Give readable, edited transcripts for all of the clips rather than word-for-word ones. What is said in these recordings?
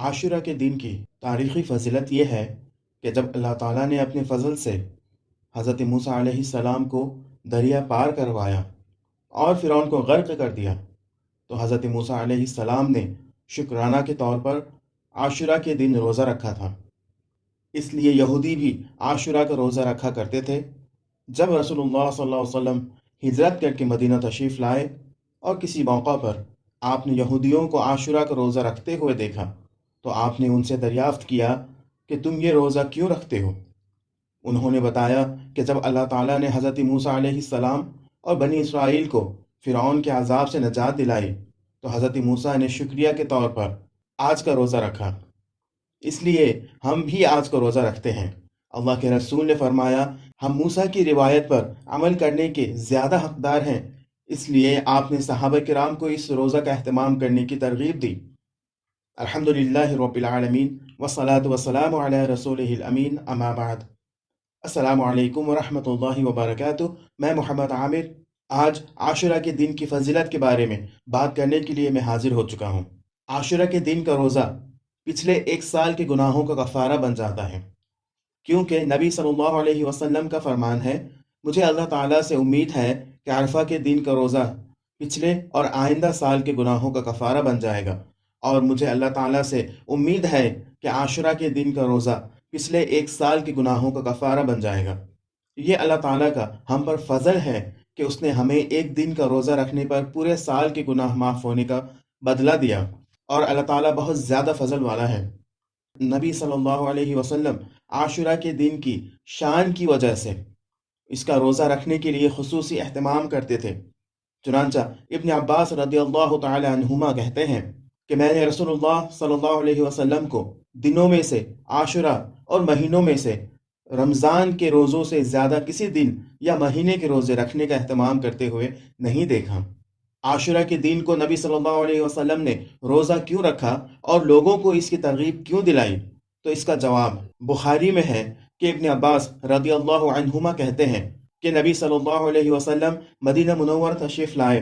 आशुरा के दिन की तारीख़ी फ़ज़ीलत ये है कि जब अल्लाह ताला ने अपने फ़ज़ल से हज़रत मूसा अलैहिस्सलाम को दरिया पार करवाया और फ़िरौन को गर्क कर दिया, तो हज़रत मूसा अलैहिस्सलाम ने शुक्राना के तौर पर आशुरा के दिन रोज़ा रखा था। इसलिए यहूदी भी आशुरा का रोज़ा रखा करते थे। जब रसूलुल्लाह सल्लल्लाहु अलैहि वसल्लम हिजरत करके मदीना तशरीफ़ लाए और किसी मौका पर आपने यहूदियों को आशुरा का रोज़ा रखते हुए देखा, तो आपने उनसे दरियाफ़्त किया कि तुम ये रोज़ा क्यों रखते हो? उन्होंने बताया कि जब अल्लाह ताला ने हज़रत मूसा अलैहिस्सलाम और बनी इसराइल को फ़िरौन के अज़ाब से निजात दिलाई, तो हज़रत मूसा ने शुक्रिया के तौर पर आज का रोज़ा रखा। इसलिए हम भी आज को रोज़ा रखते हैं। अल्लाह के रसूल ने फरमाया, हम मूसा की रिवायत पर अमल करने के ज़्यादा हकदार हैं, इसलिए आपने सहाबा किराम को इस रोज़ा का एहतमाम करने की तरगीब दी। अल्हम्दुलिल्लाहि रब्बिल आलमीन वस्सलातु वस्सलामु अला रसूलिहिल अमीन, अम्मा बाद। अस्सलामु अलैकुम वरहमतुल्लाहि वबरकातुहू। मैं मोहम्मद आमिर आज आशुरा के दिन की फ़जीलत के बारे में बात करने के लिए मैं हाजिर हो चुका हूँ। आशुरा के दिन का रोज़ा पिछले एक साल के गुनाहों का कफ़ारा बन जाता है, क्योंकि नबी सल्लल्लाहु अलैहि वसल्लम का फरमान है, मुझे अल्लाह ताला से उम्मीद है कि अरफा के दिन का रोज़ा पिछले और आइंदा साल के गुनाहों का कफ़ारा बन जाएगा, और मुझे अल्लाह ताला से उम्मीद है कि आशुरा के दिन का रोज़ा पिछले एक साल के गुनाहों का कफ़ारा बन जाएगा। ये अल्लाह ताला का हम पर फ़ज़ल है कि उसने हमें एक दिन का रोज़ा रखने पर पूरे साल के गुनाह माफ़ होने का बदला दिया, और अल्लाह ताला बहुत ज़्यादा फ़ज़ल वाला है। नबी सल्लल्लाहु अलैहि वसल्लम आशुरा के दिन की शान की वजह से इसका रोज़ा रखने के लिए खुसूसी एहतमाम करते थे। चुनांचा इब्न अब्बास रदियल्लाहु ताला अन्हुमा कहते हैं कि मैंने रसूलुल्लाह सल्लल्लाहु अलैहि वसल्लम को दिनों में से आशुरा और महीनों में से रमज़ान के रोज़ों से ज़्यादा किसी दिन या महीने के रोज़े रखने का एहतमाम करते हुए नहीं देखा। आशुरा के दिन को नबी सल्लल्लाहु अलैहि वसल्लम ने रोज़ा क्यों रखा और लोगों को इसकी तरगीब क्यों दिलाई? तो इसका जवाब बुखारी में है कि इब्न अब्बास रदियल्लाहु अन्हुमा कहते हैं कि नबी सल्लल्लाहु अलैहि वसल्लम मदीना मुनव्वर तशरीफ़ लाए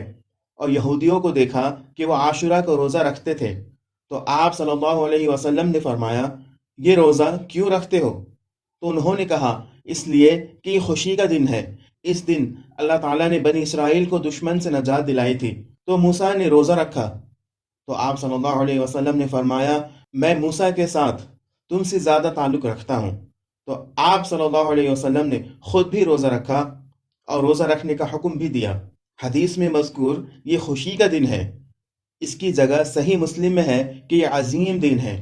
और यहूदियों को देखा कि वो आशुरा को रोज़ा रखते थे, तो आप सल्लल्लाहु अलैहि वसल्लम ने फरमाया, ये रोज़ा क्यों रखते हो? तो उन्होंने कहा, इसलिए कि ये खुशी का दिन है। इस दिन अल्लाह ताला ने बनी इसराइल को दुश्मन से नजात दिलाई थी, तो मूसा ने रोज़ा रखा। तो आप सल्लल्लाहु अलैहि वसल्लम ने फरमाया, मैं मूसा के साथ तुमसे ज़्यादा ताल्लुक़ रखता हूँ। तो आप सल्लल्लाहु अलैहि वसल्लम ने खुद भी रोज़ा रखा और रोज़ा रखने का हुक्म भी दिया। हदीस में मज़कूर ये खुशी का दिन है, इसकी जगह सही मुस्लिम में है कि ये अजीम दिन है।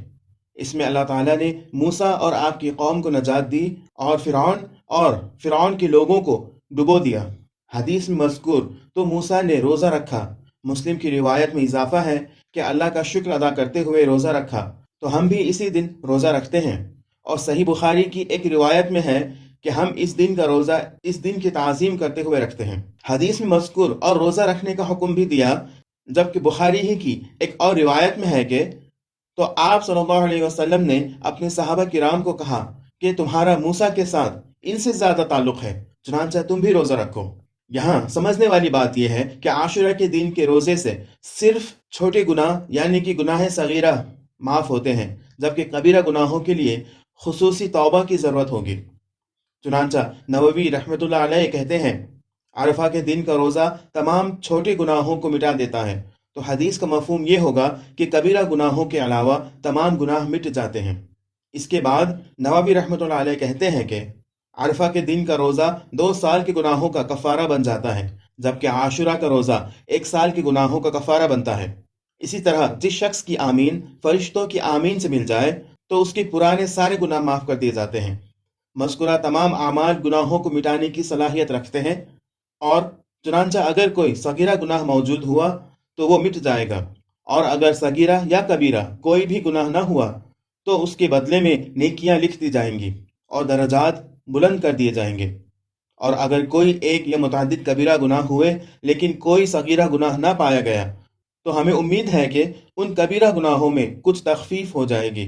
इसमें अल्लाह ताला ने मूसा और आपकी कौम को नजात दी और फ़िरौन के लोगों को डुबो दिया। हदीस में मज़कूर तो मूसा ने रोज़ा रखा। मुस्लिम की रिवायत में इजाफ़ा है कि अल्लाह का शुक्र अदा करते हुए रोज़ा रखा, तो हम भी इसी दिन रोज़ा रखते हैं। और सही बुखारी की एक रिवायत में है कि हम इस दिन का रोज़ा इस दिन की ताज़ीम करते हुए रखते हैं। हदीस में मज़कूर और रोज़ा रखने का हुक्म भी दिया, जबकि बुखारी ही की एक और रिवायत में है कि तो आप सल्लल्लाहु अलैहि वसल्लम ने अपने सहाबा किराम को कहा कि तुम्हारा मूसा के साथ इनसे ज़्यादा ताल्लुक़ है, चुनांचा तुम भी रोज़ा रखो। यहाँ समझने वाली बात यह है कि आशुरा के दिन के रोज़े से सिर्फ छोटे गुनाह यानी कि गुनाह सगीरा माफ़ होते हैं, जबकि कबीरा गुनाहों के लिए खुसूसी तौबा की ज़रूरत होगी। चुनांचा नववी रहमतुल्लाह अलैह कहते हैं, अरफा के दिन का रोज़ा तमाम छोटे गुनाहों को मिटा देता है। तो हदीस का मफ़हूम ये होगा कि कबीरा गुनाहों के अलावा तमाम गुनाह मिट जाते हैं। इसके बाद नववी रहमतुल्लाह अलैह कहते हैं कि अरफा के दिन का रोज़ा 2 साल के गुनाहों का कफ़ारा बन जाता है, जबकि आशुरा का रोज़ा 1 साल के गुनाहों का कफ़ारा बनता है। इसी तरह जिस शख्स की आमीन फरिश्तों की आमीन से मिल जाए, तो उसके पुराने सारे गुनाह माफ़ कर दिए जाते हैं। मज़कूरा तमाम आमाल गुनाहों को मिटाने की सलाहियत रखते हैं, और चुनांचा अगर कोई सगीरा गुनाह मौजूद हुआ तो वो मिट जाएगा, और अगर सगीरा या कबीरा कोई भी गुनाह न हुआ तो उसके बदले में नेकियां लिख दी जाएंगी और दर्जात बुलंद कर दिए जाएंगे। और अगर कोई एक या मुतअद्दिद कबीरा गुनाह हुए लेकिन कोई सगीरा गुनाह ना पाया गया, तो हमें उम्मीद है कि उन कबीरा गुनाहों में कुछ तखफीफ हो जाएगी।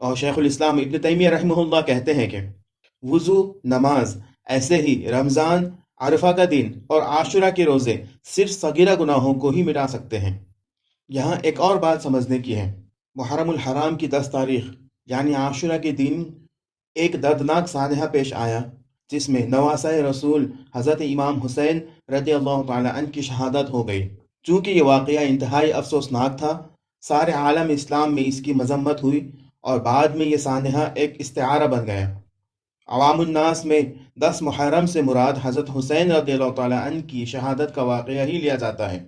और शेखुल इस्लाम इब्न तैमिया रहमहुल्लाह कहते हैं कि वुज़ू, नमाज, ऐसे ही रमज़ान, अरफा का दिन और आशुरा के रोज़े सिर्फ सगीरा गुनाहों को ही मिटा सकते हैं। यहाँ एक और बात समझने की है محرم الحرام کی 10 تاریخ یعنی عاشورہ کے دن ایک دردناک سانحہ پیش آیا، جس میں نواسۂ رسول حضرت امام حسین رضی اللہ تعالیٰ عنہ کی شہادت ہو گئی۔ چونکہ یہ واقعہ انتہائی افسوسناک تھا، سارے عالم اسلام میں اس کی مذمت ہوئی اور بعد میں یہ سانحہ ایک استعارہ بن گیا۔ عوام الناس میں 10 محرم سے مراد حضرت حسین رضی اللہ تعالیٰ عنہ کی شہادت کا واقعہ ہی لیا جاتا ہے،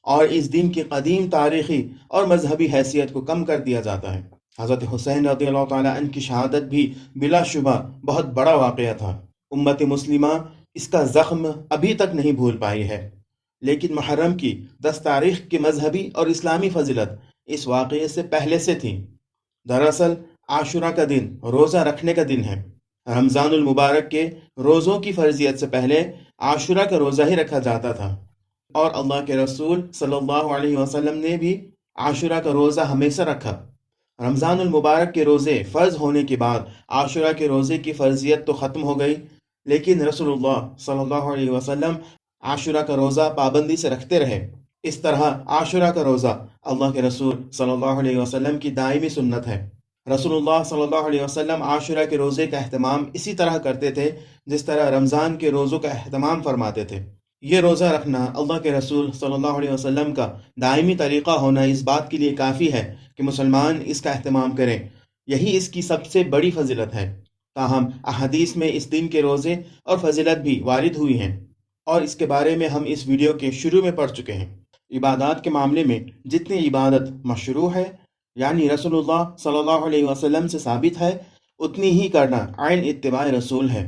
اور اس دن کی قدیم تاریخی اور مذہبی حیثیت کو کم کر دیا جاتا ہے۔ حضرت حسین رضی اللہ تعالیٰ عنہ کی شہادت بھی بلا شبہ بہت بڑا واقعہ تھا۔ امت مسلمہ اس کا زخم ابھی تک نہیں بھول پائی ہے، لیکن محرم کی 10 تاریخ کی مذہبی اور اسلامی فضیلت اس واقعے سے پہلے سے تھی۔ دراصل عاشورہ کا دن روزہ رکھنے کا دن ہے۔ رمضان المبارک کے روزوں کی فرضیت سے پہلے عاشورہ کا روزہ ہی رکھا جاتا تھا، اور اللہ کے رسول صلی اللہ علیہ وسلم نے بھی عاشورہ کا روزہ ہمیشہ رکھا۔ رمضان المبارک کے روزے فرض ہونے کے بعد عاشورہ کے روزے کی فرضیت تو ختم ہو گئی، لیکن رسول اللہ صلی اللہ علیہ وسلم عاشورہ کا روزہ پابندی سے رکھتے رہے۔ اس طرح عاشورہ کا روزہ اللہ کے رسول صلی اللہ علیہ وسلم کی دائمی سنت ہے۔ رسول اللہ صلی اللہ علیہ وسلم عاشورہ کے روزے کا اہتمام اسی طرح کرتے تھے جس طرح رمضان کے روزوں کا اہتمام فرماتے تھے۔ یہ روزہ رکھنا اللہ کے رسول صلی اللہ علیہ وسلم کا دائمی طریقہ ہونا اس بات کے لیے کافی ہے کہ مسلمان اس کا اہتمام کریں، یہی اس کی سب سے بڑی فضیلت ہے۔ تاہم احادیث میں اس دن کے روزے اور فضیلت بھی وارد ہوئی ہیں، اور اس کے بارے میں ہم اس ویڈیو کے شروع میں پڑھ چکے ہیں۔ عبادات کے معاملے میں جتنی عبادت مشروع ہے یعنی رسول اللہ صلی اللہ علیہ وسلم سے ثابت ہے، اتنی ہی کرنا عین اتباع رسول ہے۔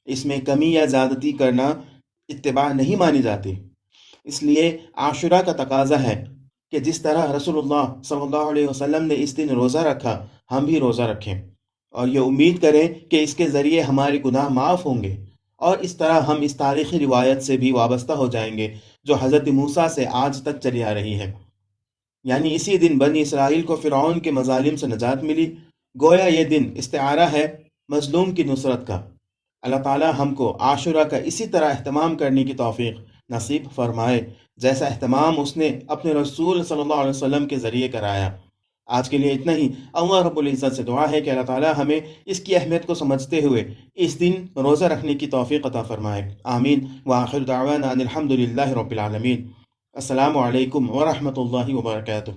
اس میں کمی یا زیادتی کرنا اتباع نہیں مانی جاتی۔ اس لیے عاشورہ کا تقاضا ہے کہ جس طرح رسول اللہ صلی اللہ علیہ وسلم نے اس دن روزہ رکھا، ہم بھی روزہ رکھیں، اور یہ امید کریں کہ اس کے ذریعے ہمارے گناہ معاف ہوں گے، اور اس طرح ہم اس تاریخی روایت سے بھی وابستہ ہو جائیں گے جو حضرت موسیٰ سے آج تک چلی آ رہی ہے۔ یعنی اسی دن بنی اسرائیل کو فرعون کے مظالم سے نجات ملی۔ گویا یہ دن استعارہ ہے مظلوم کی نصرت کا۔ اللہ تعالی ہم کو عاشورہ کا اسی طرح اہتمام کرنے کی توفیق نصیب فرمائے جیسا اہتمام اس نے اپنے رسول صلی اللہ علیہ وسلم کے ذریعے کرایا۔ آج کے لیے اتنا ہی۔ اللہ رب العزت سے دعا ہے کہ اللہ تعالی ہمیں اس کی اہمیت کو سمجھتے ہوئے اس دن روزہ رکھنے کی توفیق عطا فرمائے۔ آمین۔ وآخر دعوانا ان الحمد للہ رب العالمین۔ السلام علیکم ورحمۃ اللہ وبرکاتہ۔